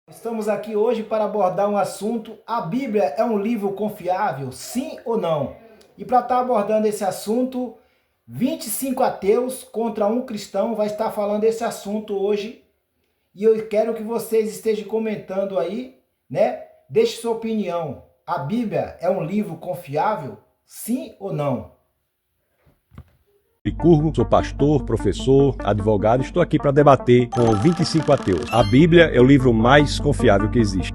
Estamos aqui hoje para abordar um assunto: a Bíblia é um livro confiável, sim ou não? E para estar abordando esse assunto, 25 ateus contra um cristão vai estar falando esse assunto hoje. E eu quero que vocês estejam comentando aí, né? Deixe sua opinião. A Bíblia é um livro confiável, sim ou não? Licurgo, sou pastor, professor, advogado, estou aqui para debater com 25 ateus. A Bíblia é o livro mais confiável que existe.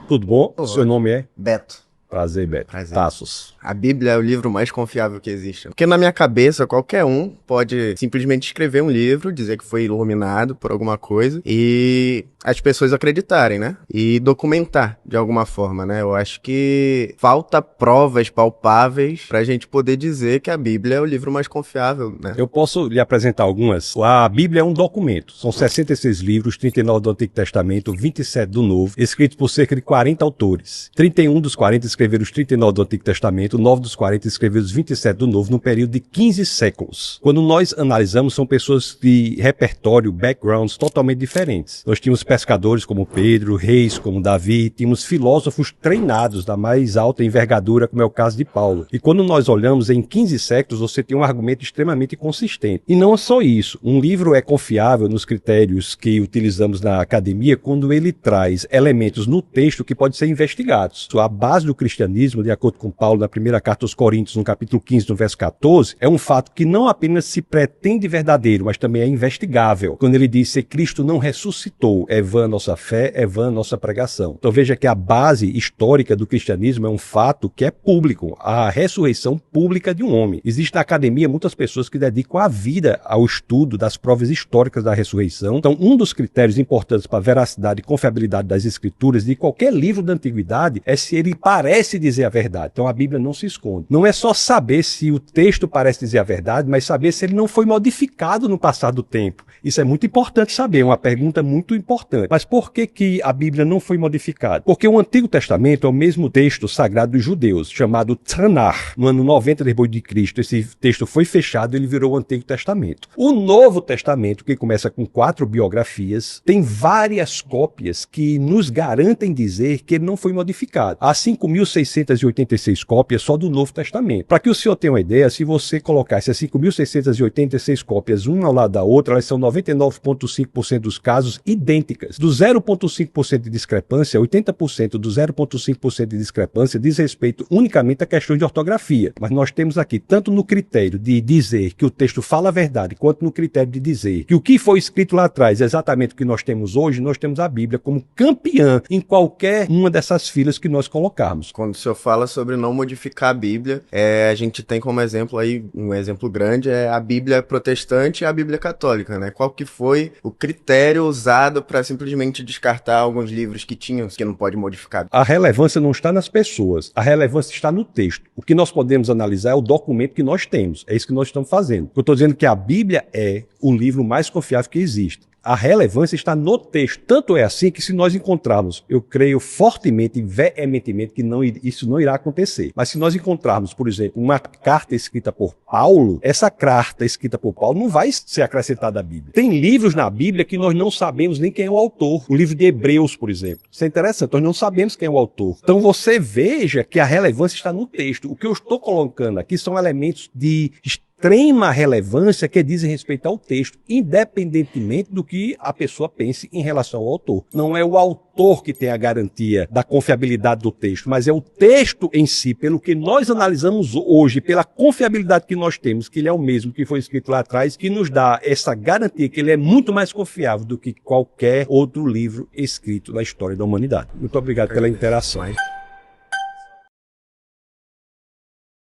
Tudo bom? Olá. Seu nome é? Beto. Prazer, Beto. Prazer. Tassos. A Bíblia é o livro mais confiável que existe. Porque na minha cabeça, qualquer um pode simplesmente escrever um livro, dizer que foi iluminado por alguma coisa e as pessoas acreditarem, né? E documentar de alguma forma, né? Eu acho que falta provas palpáveis pra gente poder dizer que a Bíblia é o livro mais confiável, né? Eu posso lhe apresentar algumas. A Bíblia é um documento. São 66 livros, 39 do Antigo Testamento, 27 do Novo, escritos por cerca de 40 autores. 31 dos 40 escreveram os 39 do Antigo Testamento, 9 dos 40 escreveram os 27 do Novo, num período de 15 séculos. Quando nós analisamos, são pessoas de repertório, backgrounds totalmente diferentes. Nós tínhamos pescadores como Pedro, reis como Davi, tínhamos filósofos treinados da mais alta envergadura, como é o caso de Paulo. E quando nós olhamos em 15 séculos, você tem um argumento extremamente consistente. E não é só isso. Um livro é confiável nos critérios que utilizamos na academia quando ele traz elementos no texto que podem ser investigados. A base do cristianismo, de acordo com Paulo, na primeira carta aos Coríntios, no capítulo 15, no verso 14, é um fato que não apenas se pretende verdadeiro, mas também é investigável. Quando ele diz: se Cristo não ressuscitou, é vã a nossa fé, é vã a nossa pregação. Então veja que a base histórica do cristianismo é um fato que é público, a ressurreição pública de um homem. Existe na academia muitas pessoas que dedicam a vida ao estudo das provas históricas da ressurreição. Então um dos critérios importantes para a veracidade e confiabilidade das escrituras de qualquer livro da antiguidade é se ele parece dizer a verdade. Então a Bíblia não se esconde. Não é só saber se o texto parece dizer a verdade, mas saber se ele não foi modificado no passar do tempo. Isso é muito importante saber, é uma pergunta muito importante. Mas por que a Bíblia não foi modificada? Porque o Antigo Testamento é o mesmo texto sagrado dos judeus, chamado Tanakh. No ano 90 depois de Cristo, esse texto foi fechado e ele virou o Antigo Testamento. O Novo Testamento, que começa com 4 biografias, tem várias cópias que nos garantem dizer que ele não foi modificado. Há 5.686 cópias só do Novo Testamento. Para que o senhor tenha uma ideia, se você colocar essas 5.686 cópias uma ao lado da outra, elas são 99,5% dos casos idênticas. Do 0,5% de discrepância, 80% do 0,5% de discrepância diz respeito unicamente a questões de ortografia. Mas nós temos aqui, tanto no critério de dizer que o texto fala a verdade, quanto no critério de dizer que o que foi escrito lá atrás é exatamente o que nós temos hoje, nós temos a Bíblia como campeã em qualquer uma dessas filas que nós colocarmos. Quando o senhor fala sobre não modificar a Bíblia, a gente tem como exemplo aí, um exemplo grande, é a Bíblia protestante e a Bíblia católica, né? Qual que foi o critério usado para simplesmente descartar alguns livros que não pode modificar? A relevância não está nas pessoas, a relevância está no texto. O que nós podemos analisar é o documento que nós temos, é isso que nós estamos fazendo. Eu estou dizendo que a Bíblia é o livro mais confiável que existe. A relevância está no texto. Tanto é assim que se nós encontrarmos, eu creio fortemente e veementemente que isso não irá acontecer. Mas se nós encontrarmos, por exemplo, uma carta escrita por Paulo, essa carta escrita por Paulo não vai ser acrescentada à Bíblia. Tem livros na Bíblia que nós não sabemos nem quem é o autor. O livro de Hebreus, por exemplo. Isso é interessante, nós não sabemos quem é o autor. Então você veja que a relevância está no texto. O que eu estou colocando aqui são elementos de extrema relevância que dizem respeito ao texto, independentemente do que a pessoa pense em relação ao autor. Não é o autor que tem a garantia da confiabilidade do texto, mas é o texto em si, pelo que nós analisamos hoje, pela confiabilidade que nós temos, que ele é o mesmo que foi escrito lá atrás, que nos dá essa garantia que ele é muito mais confiável do que qualquer outro livro escrito na história da humanidade. Muito obrigado pela interação.